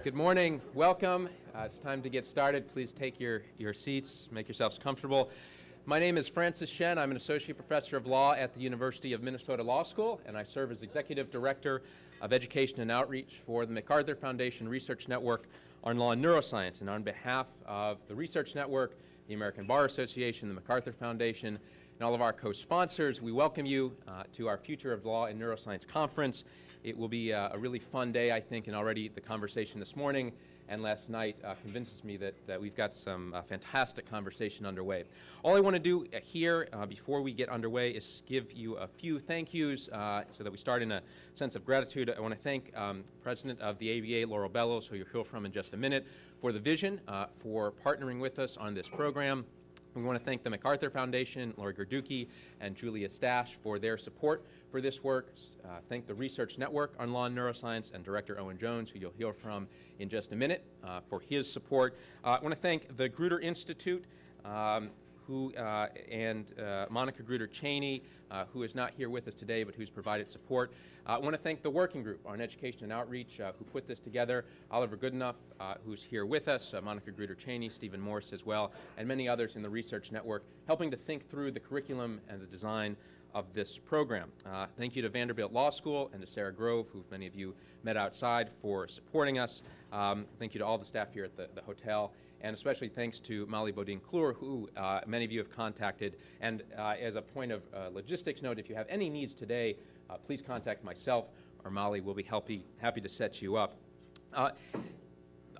Good morning. Welcome. It's time to get started. Please take your seats. Make yourselves comfortable. My name is Francis Shen. I'm an associate professor of law at the University of Minnesota Law School, and I serve as executive director of education and outreach for the Macarthur Foundation Research Network on Law and Neuroscience. And on behalf of the Research Network, the American Bar Association, the Macarthur Foundation, and all of our co-sponsors, we welcome you to our Future of Law and Neuroscience Conference. It will be a really fun day, I think, and already the conversation this morning and last night convinces me that we've got some fantastic conversation underway. All I want to do here before we get underway is give you a few thank yous so that we start in a sense of gratitude. I want to thank President of the ABA, Bellows, who you'll hear from in just a minute, for the vision, for partnering with us on this program. We want to thank the Macarthur Foundation, Lori Garduque, and Julia Stash for their support for this work. Thank the Research Network on Law and Neuroscience and Director Owen Jones, who you'll hear from in just a minute, for his support. I want to thank the Grutter Institute and Monica Grutter-Cheney, who is not here with us today, but who's provided support. I want to thank the working group on education and outreach who put this together, Oliver Goodenough, who's here with us, Monica Grutter-Cheney, Stephen Morse as well, and many others in the Research Network, helping to think through the curriculum and the design of this program. Thank you to Vanderbilt Law School and to Sarah Grove, who many of you met outside, for supporting us. Thank you to all the staff here at the hotel, and especially thanks to Molly Bodine-Klur, who many of you have contacted. And as a point of logistics note, if you have any needs today, please contact myself or Molly. We'll be happy to set you up.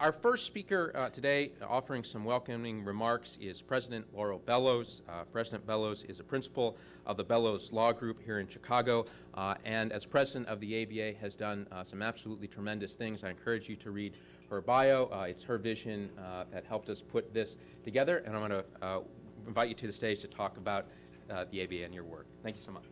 Our first speaker today, offering some welcoming remarks, is President Laurel Bellows. President Bellows is a principal of the Bellows Law Group here in Chicago, and as president of the ABA has done some absolutely tremendous things. I encourage you to read her bio. It's her vision that helped us put this together, and I'm going to invite you to the stage to talk about the ABA and your work. Thank you so much.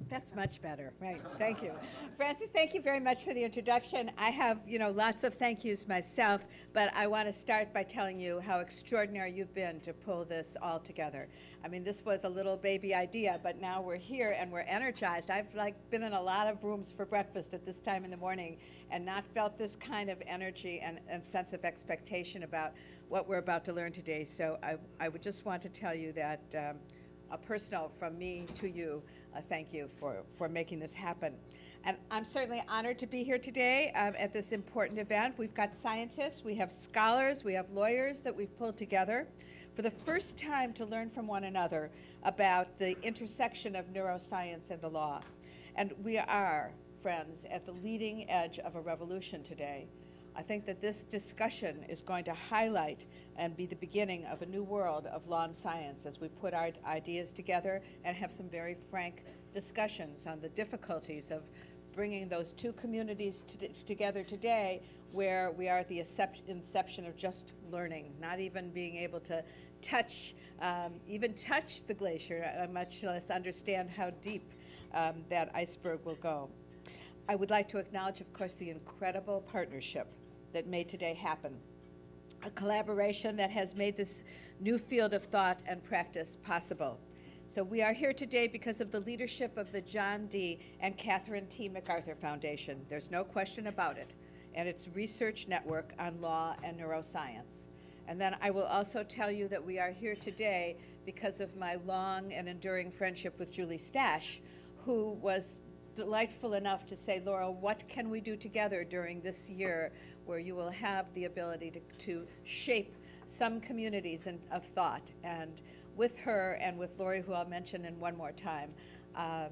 That's much better, right? Thank you. Francis, thank you very much for the introduction. I have, lots of thank yous myself, but I want to start by telling you how extraordinary you've been to pull this all together. I mean, this was a little baby idea, but now we're here and we're energized. I've been in a lot of rooms for breakfast at this time in the morning and not felt this kind of energy and sense of expectation about what we're about to learn today. So I would just want to tell you that a personal from me to you, thank you for making this happen. And I'm certainly honored to be here today at this important event. We've got scientists, we have scholars, we have lawyers that we've pulled together for the first time to learn from one another about the intersection of neuroscience and the law. And we are, friends, at the leading edge of a revolution today. I think that this discussion is going to highlight and be the beginning of a new world of law and science as we put our ideas together and have some very frank discussions on the difficulties of bringing those two communities together today, where we are at the inception of just learning, not even being able to touch the glacier, much less understand how deep that iceberg will go. I would like to acknowledge, of course, the incredible partnership that made today happen, a collaboration that has made this new field of thought and practice possible. So we are here today because of the leadership of the John D. and Catherine T. Macarthur Foundation. There's no question about it, and its research network on law and neuroscience. And then I will also tell you that we are here today because of my long and enduring friendship with Julie Stash, who was delightful enough to say, Laurel, what can we do together during this year where you will have the ability to shape some communities of thought? And with her and with Lori, who I'll mention in one more time, and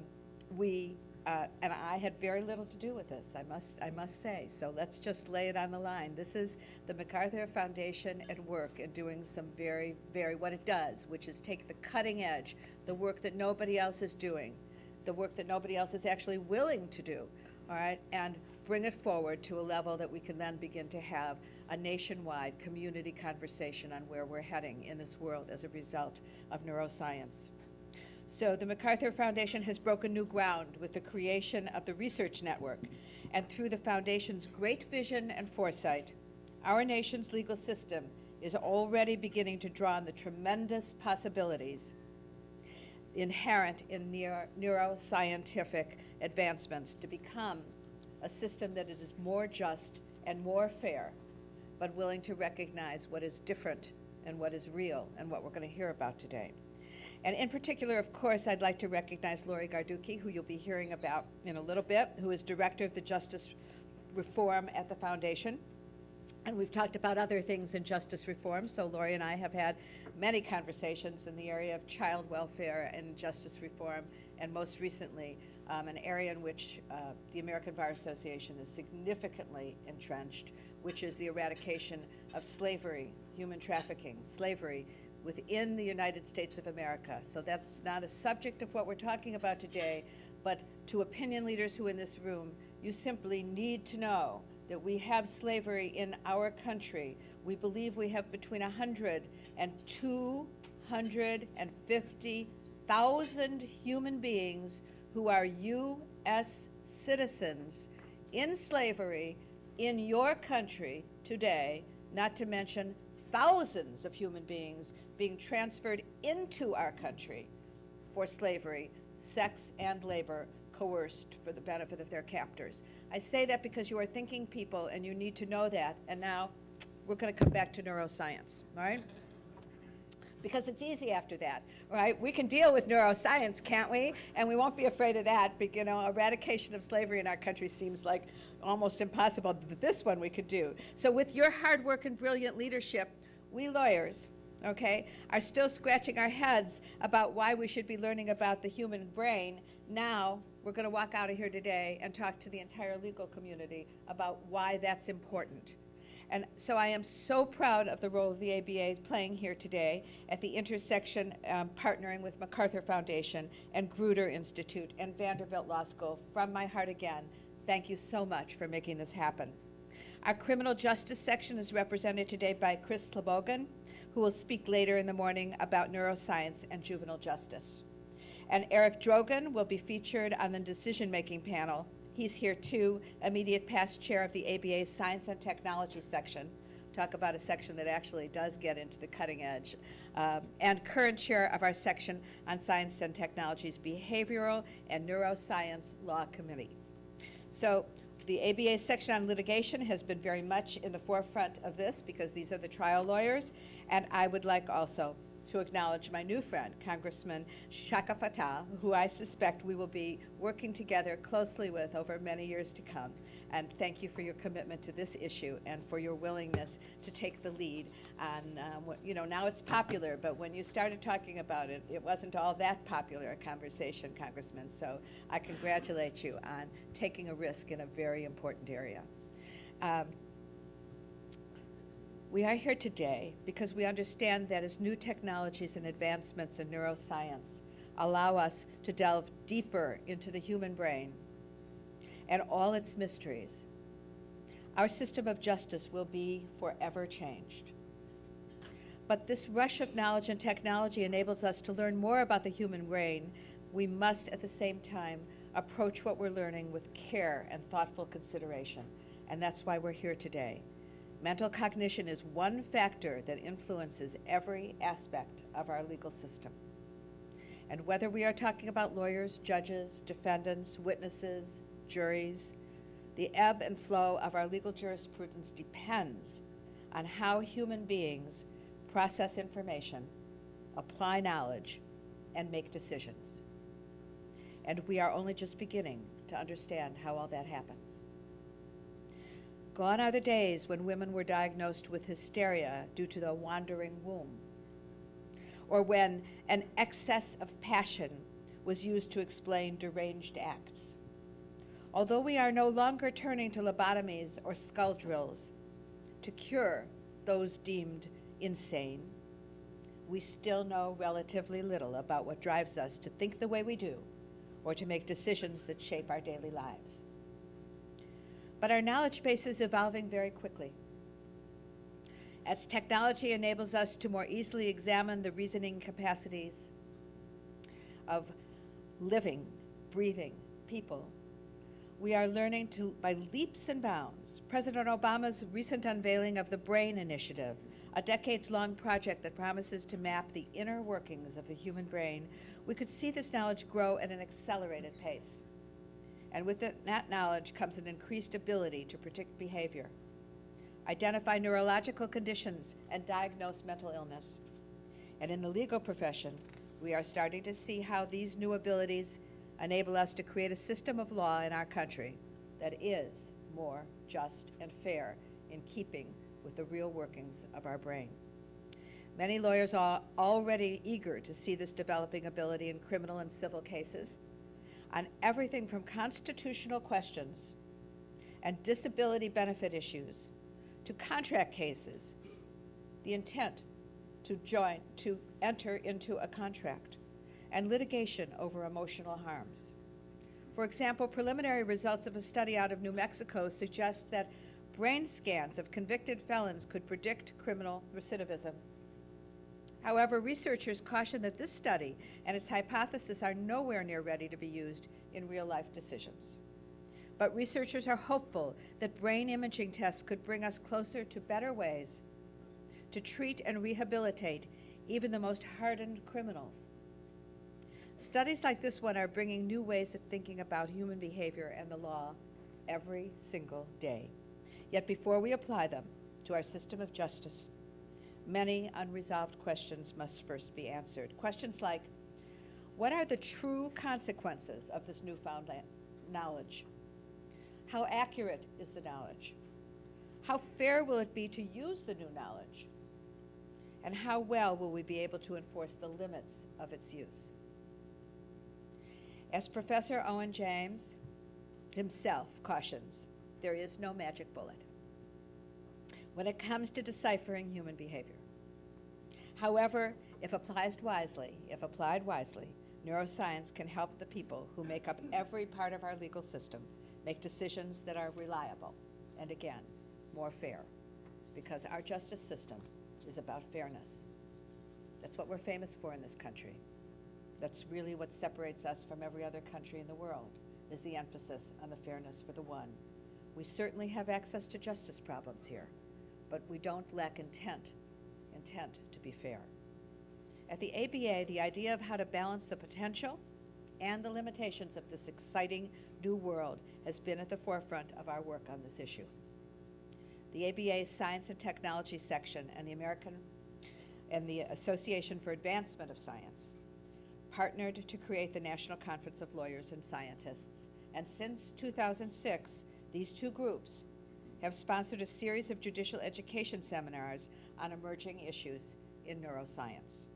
I had very little to do with this, I must say. So let's just lay it on the line. This is the Macarthur Foundation at work and doing some very, very, what it does, which is take the cutting edge, the work that nobody else is doing, the work that nobody else is actually willing to do, all right, and bring it forward to a level that we can then begin to have a nationwide community conversation on where we're heading in this world as a result of neuroscience. So the Macarthur Foundation has broken new ground with the creation of the Research Network, and through the Foundation's great vision and foresight, our nation's legal system is already beginning to draw on the tremendous possibilities inherent in neuroscientific advancements to become a system that is more just and more fair, but willing to recognize what is different and what is real and what we're going to hear about today. And in particular, of course, I'd like to recognize Lori Garduque, who you'll be hearing about in a little bit, who is Director of the Justice Reform at the Foundation. And we've talked about other things in justice reform, so Lori and I have had many conversations in the area of child welfare and justice reform, and most recently, an area in which the American Bar Association is significantly entrenched, which is the eradication of slavery, human trafficking, slavery within the United States of America. So that's not a subject of what we're talking about today, but to opinion leaders who are in this room, you simply need to know that we have slavery in our country. We believe we have between 100 and 250,000 human beings who are U.S. citizens in slavery in your country today, not to mention thousands of human beings being transferred into our country for slavery, sex and labor, coerced for the benefit of their captors. I say that because you are thinking people and you need to know that. And now we're going to come back to neuroscience, all right? Because it's easy after that, right? We can deal with neuroscience, can't we? And we won't be afraid of that. But, eradication of slavery in our country seems like almost impossible. This one we could do. So with your hard work and brilliant leadership, we lawyers, okay, are still scratching our heads about why we should be learning about the human brain. Now we're going to walk out of here today and talk to the entire legal community about why that's important. And so I am so proud of the role of the ABA playing here today at the intersection, partnering with Macarthur Foundation and Grutter Institute and Vanderbilt Law School. From my heart again, thank you so much for making this happen. Our criminal justice section is represented today by Chris Slobogan, who will speak later in the morning about neuroscience and juvenile justice. And Eric Drogan will be featured on the decision-making panel. He's here too, immediate past chair of the ABA's Science and Technology section. Talk about a section that actually does get into the cutting edge. And current chair of our section on Science and Technology's Behavioral and Neuroscience Law Committee. So the ABA section on litigation has been very much in the forefront of this because these are the trial lawyers. And I would like also to acknowledge my new friend, Congressman Shaka Fattah, who I suspect we will be working together closely with over many years to come. And thank you for your commitment to this issue and for your willingness to take the lead. And now it's popular, but when you started talking about it, it wasn't all that popular a conversation, Congressman. So I congratulate you on taking a risk in a very important area. We are here today because we understand that as new technologies and advancements in neuroscience allow us to delve deeper into the human brain and all its mysteries, our system of justice will be forever changed. But this rush of knowledge and technology enables us to learn more about the human brain. We must, at the same time, approach what we're learning with care and thoughtful consideration, and that's why we're here today. Mental cognition is one factor that influences every aspect of our legal system. And whether we are talking about lawyers, judges, defendants, witnesses, juries, the ebb and flow of our legal jurisprudence depends on how human beings process information, apply knowledge, and make decisions. And we are only just beginning to understand how all that happens. Gone are the days when women were diagnosed with hysteria due to the wandering womb, or when an excess of passion was used to explain deranged acts. Although we are no longer turning to lobotomies or skull drills to cure those deemed insane, we still know relatively little about what drives us to think the way we do or to make decisions that shape our daily lives. But our knowledge base is evolving very quickly. As technology enables us to more easily examine the reasoning capacities of living, breathing people, we are learning by leaps and bounds. President Obama's recent unveiling of the BRAIN Initiative, a decades-long project that promises to map the inner workings of the human brain, we could see this knowledge grow at an accelerated pace. And with that knowledge comes an increased ability to predict behavior, identify neurological conditions, and diagnose mental illness. And in the legal profession, we are starting to see how these new abilities enable us to create a system of law in our country that is more just and fair in keeping with the real workings of our brain. Many lawyers are already eager to see this developing ability in criminal and civil cases on everything from constitutional questions and disability benefit issues to contract cases, the intent to enter into a contract, and litigation over emotional harms. For example, preliminary results of a study out of New Mexico suggest that brain scans of convicted felons could predict criminal recidivism. However, researchers caution that this study and its hypothesis are nowhere near ready to be used in real-life decisions. But researchers are hopeful that brain imaging tests could bring us closer to better ways to treat and rehabilitate even the most hardened criminals. Studies like this one are bringing new ways of thinking about human behavior and the law every single day. Yet before we apply them to our system of justice, many unresolved questions must first be answered. Questions like, what are the true consequences of this newfound knowledge? How accurate is the knowledge? How fair will it be to use the new knowledge? And how well will we be able to enforce the limits of its use? As Professor Owen James himself cautions, there is no magic bullet when it comes to deciphering human behavior. However, if applied wisely, neuroscience can help the people who make up every part of our legal system make decisions that are reliable and, again, more fair, because our justice system is about fairness. That's what we're famous for in this country. That's really what separates us from every other country in the world, is the emphasis on the fairness for the one. We certainly have access to justice problems here, but we don't lack intent to be fair. At the ABA, the idea of how to balance the potential and the limitations of this exciting new world has been at the forefront of our work on this issue. The ABA's Science and Technology section and the Association for Advancement of Science partnered to create the National Conference of Lawyers and Scientists. And since 2006, these two groups have sponsored a series of judicial education seminars on emerging issues in neuroscience.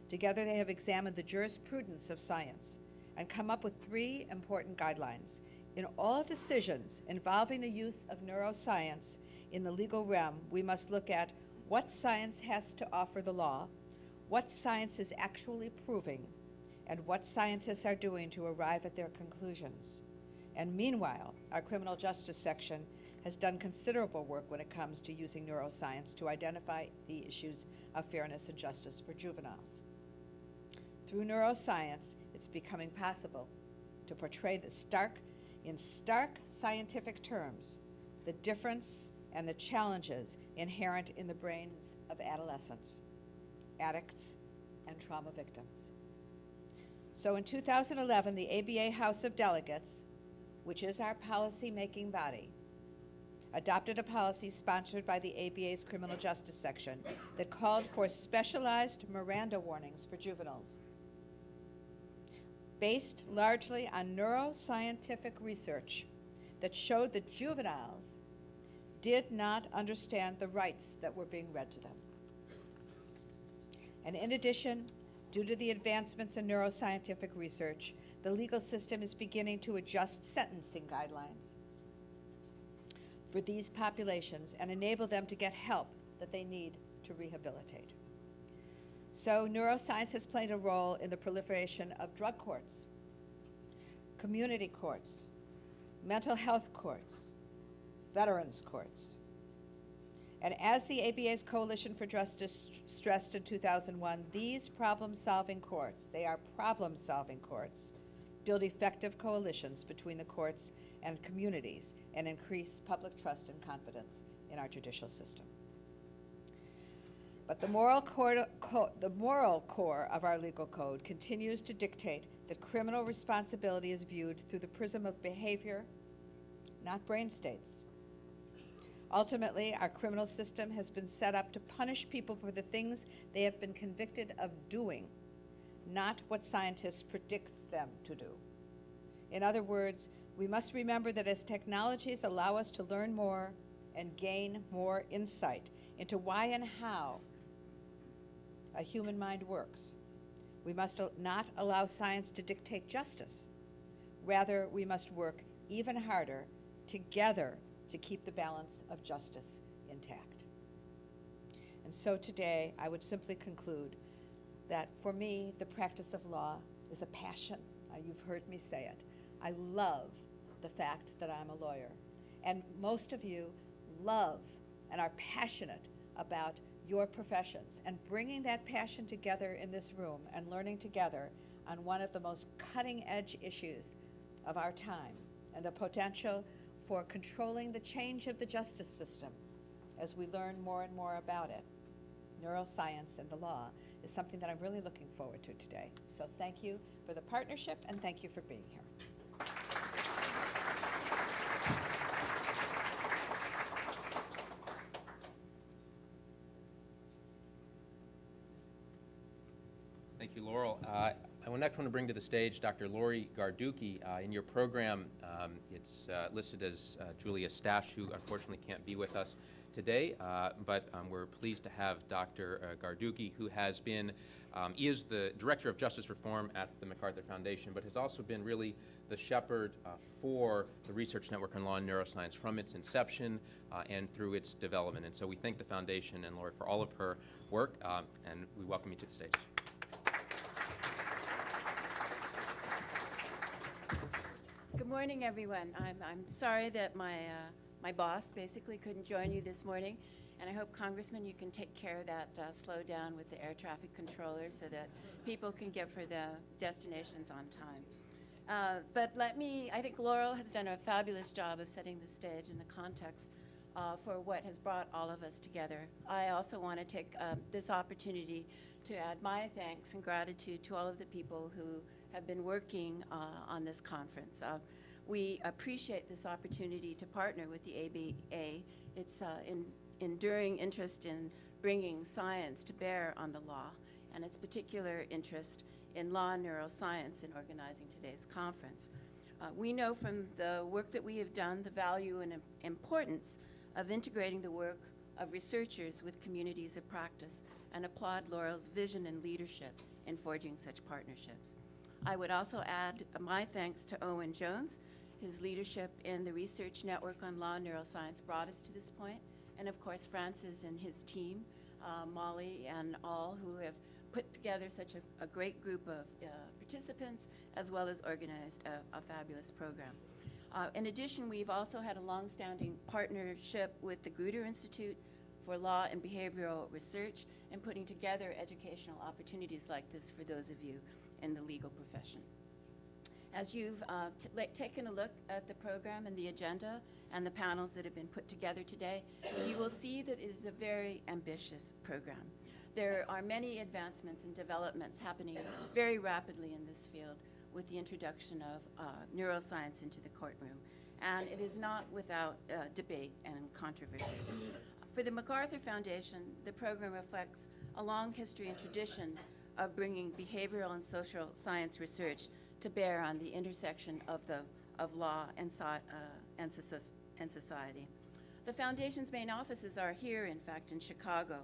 Together, they have examined the jurisprudence of science and come up with 3 important guidelines. In all decisions involving the use of neuroscience in the legal realm, we must look at what science has to offer the law, what science is actually proving, and what scientists are doing to arrive at their conclusions. And meanwhile, our criminal justice section has done considerable work when it comes to using neuroscience to identify the issues of fairness and justice for juveniles. Through neuroscience, it's becoming possible to portray in stark scientific terms, the difference and the challenges inherent in the brains of adolescents, addicts, and trauma victims. So in 2011, the ABA House of Delegates, which is our policy-making body, adopted a policy sponsored by the ABA's Criminal Justice Section that called for specialized Miranda warnings for juveniles, based largely on neuroscientific research that showed that juveniles did not understand the rights that were being read to them. And in addition, due to the advancements in neuroscientific research, the legal system is beginning to adjust sentencing guidelines for these populations and enable them to get help that they need to rehabilitate. So neuroscience has played a role in the proliferation of drug courts, community courts, mental health courts, veterans courts. And as the ABA's Coalition for Justice stressed in 2001, these problem-solving courts, they are problem-solving courts, build effective coalitions between the courts and communities and increase public trust and confidence in our judicial system. But the moral core of our legal code continues to dictate that criminal responsibility is viewed through the prism of behavior, not brain states. Ultimately, our criminal system has been set up to punish people for the things they have been convicted of doing, not what scientists predict them to do. In other words, we must remember that as technologies allow us to learn more and gain more insight into why and how a human mind works, we must not allow science to dictate justice. Rather, we must work even harder together to keep the balance of justice intact. And so today, I would simply conclude that for me, the practice of law is a passion. You've heard me say it. I love the fact that I'm a lawyer. And most of you love and are passionate about your professions, and bringing that passion together in this room and learning together on one of the most cutting-edge issues of our time, and the potential for controlling the change of the justice system as we learn more and more about it, neuroscience and the law, is something that I'm really looking forward to today. So thank you for the partnership, and thank you for being here. Thank you, Laurel. I next want to bring to the stage Dr. Lori Garduque. In your program, it's listed as Julia Stash, who unfortunately can't be with us today, but we're pleased to have Dr. Garduque, who has been, is the Director of Justice Reform at the Macarthur Foundation, but has also been really the shepherd for the Research Network on Law and Neuroscience from its inception and through its development. And so we thank the Foundation and Lori for all of her work, and we welcome you to the stage. Good morning, everyone. I'm sorry that my boss basically couldn't join you this morning, and I hope, Congressman, you can take care of that slowdown with the air traffic controllers so that people can get for the destinations on time. But I think Laurel has done a fabulous job of setting the stage and the context for what has brought all of us together. I also want to take this opportunity to add my thanks and gratitude to all of the people who have been working on this conference. We appreciate this opportunity to partner with the ABA. It's enduring interest in bringing science to bear on the law, and its particular interest in law and neuroscience in organizing today's conference. We know from the work that we have done the value and importance of integrating the work of researchers with communities of practice, and applaud Laurel's vision and leadership in forging such partnerships. I would also add my thanks to Owen Jones. His leadership in the Research Network on Law and Neuroscience brought us to this point, and of course Francis and his team, Molly and all who have put together such a great group of participants, as well as organized a fabulous program. In addition, we've also had a long-standing partnership with the Grutter Institute for Law and Behavioral Research, and putting together educational opportunities like this for those of you in the legal profession. As you've taken a look at the program and the agenda and the panels that have been put together today, you will see that it is a very ambitious program. There are many advancements and developments happening very rapidly in this field with the introduction of neuroscience into the courtroom, and it is not without debate and controversy. For the Macarthur Foundation, the program reflects a long history and tradition of bringing behavioral and social science research to bear on the intersection of law and society. The Foundation's main offices are here, in fact, in Chicago,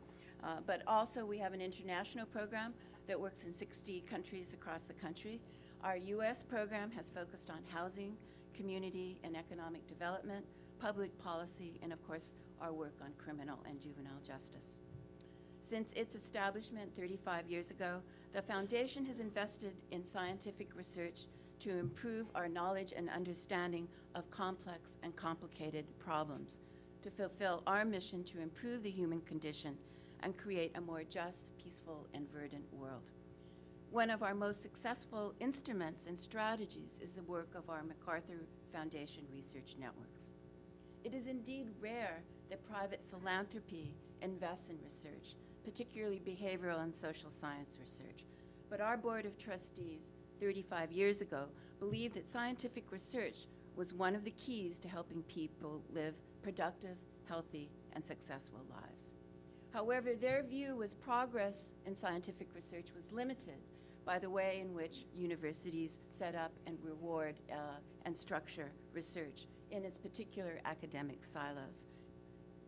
but also we have an international program that works in 60 countries across the country. Our U.S. program has focused on housing, community and economic development, public policy, and of course, our work on criminal and juvenile justice. Since its establishment 35 years ago, the Foundation has invested in scientific research to improve our knowledge and understanding of complex and complicated problems, to fulfill our mission to improve the human condition and create a more just, peaceful, and verdant world. One of our most successful instruments and strategies is the work of our Macarthur Foundation research networks. It is indeed rare that private philanthropy invests in research, particularly behavioral and social science research. But our Board of Trustees 35 years ago believed that scientific research was one of the keys to helping people live productive, healthy, and successful lives. However, their view was progress in scientific research was limited by the way in which universities set up and reward and structure research in its particular academic silos,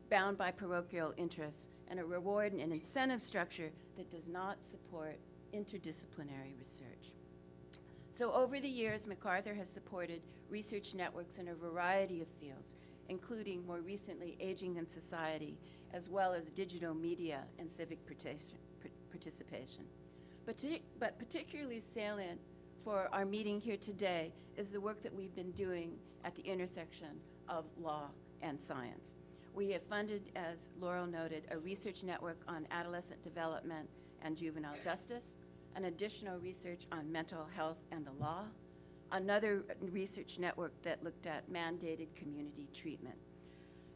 bound by parochial interests and a reward and an incentive structure that does not support interdisciplinary research. So over the years, Macarthur has supported research networks in a variety of fields, including more recently aging and society, as well as digital media and civic participation. But particularly salient for our meeting here today is the work that we've been doing at the intersection of law and science. We have funded, as Laurel noted, a research network on adolescent development and juvenile justice, an additional research on mental health and the law, another research network that looked at mandated community treatment.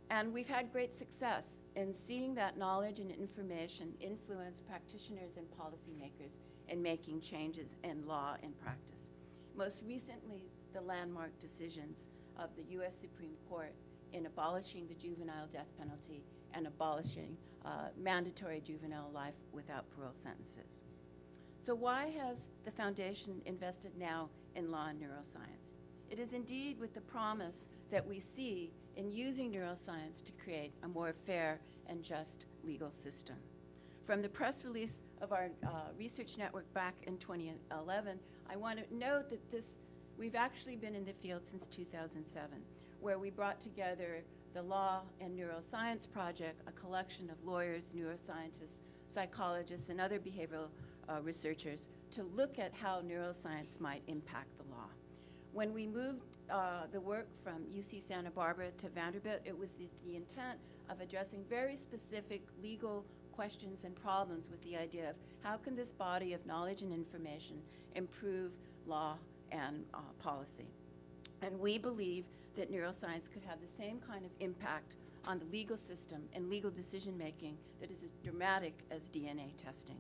And we've had great success in seeing that knowledge and information influence practitioners and policymakers in making changes in law and practice. Most recently, the landmark decisions of the U.S. Supreme Court in abolishing the juvenile death penalty and abolishing mandatory juvenile life without parole sentences. So why has the foundation invested now in law and neuroscience? It is indeed with the promise that we see in using neuroscience to create a more fair and just legal system. From the press release of our research network back in 2011, I want to note that we've actually been in the field since 2007, where we brought together the Law and Neuroscience Project, a collection of lawyers, neuroscientists, psychologists, and other behavioral researchers to look at how neuroscience might impact the law. When we moved the work from UC Santa Barbara to Vanderbilt, it was the intent of addressing very specific legal questions and problems with the idea of how can this body of knowledge and information improve law and policy. And we believe that neuroscience could have the same kind of impact on the legal system and legal decision-making that is as dramatic as DNA testing.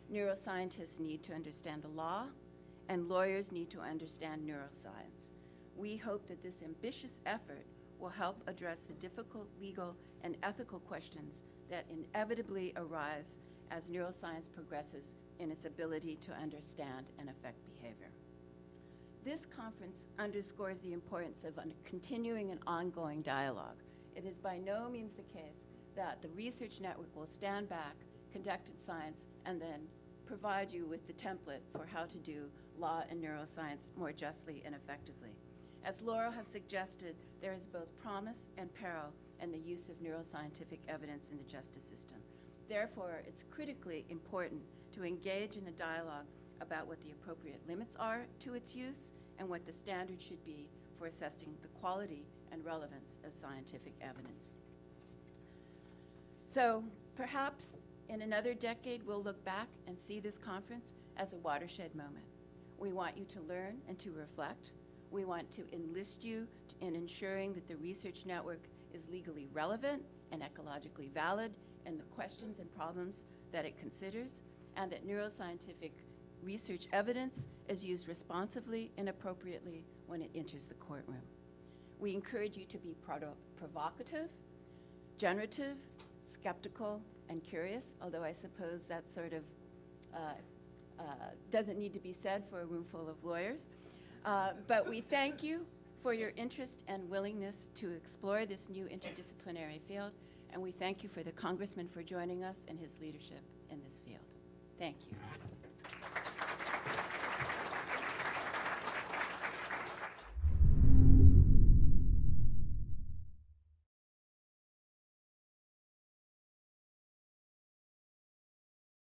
Neuroscientists need to understand the law, and lawyers need to understand neuroscience. We hope that this ambitious effort will help address the difficult legal and ethical questions that inevitably arise as neuroscience progresses in its ability to understand and affect behavior. This conference underscores the importance of a continuing and ongoing dialogue. It is by no means the case that the research network will stand back, conduct its science, and then provide you with the template for how to do law and neuroscience more justly and effectively. As Laurel has suggested, there is both promise and peril in the use of neuroscientific evidence in the justice system. Therefore, it's critically important to engage in a dialogue about what the appropriate limits are to its use and what the standard should be for assessing the quality and relevance of scientific evidence. So perhaps in another decade, we'll look back and see this conference as a watershed moment. We want you to learn and to reflect. We want to enlist you in ensuring that the research network is legally relevant and ecologically valid in the questions and problems that it considers, and that neuroscientific research evidence is used responsively and appropriately when it enters the courtroom. We encourage you to be provocative, generative, skeptical, and curious, although I suppose that sort of doesn't need to be said for a room full of lawyers. But we thank you for your interest and willingness to explore this new interdisciplinary field, and we thank you for the Congressman for joining us and his leadership in this field. Thank you.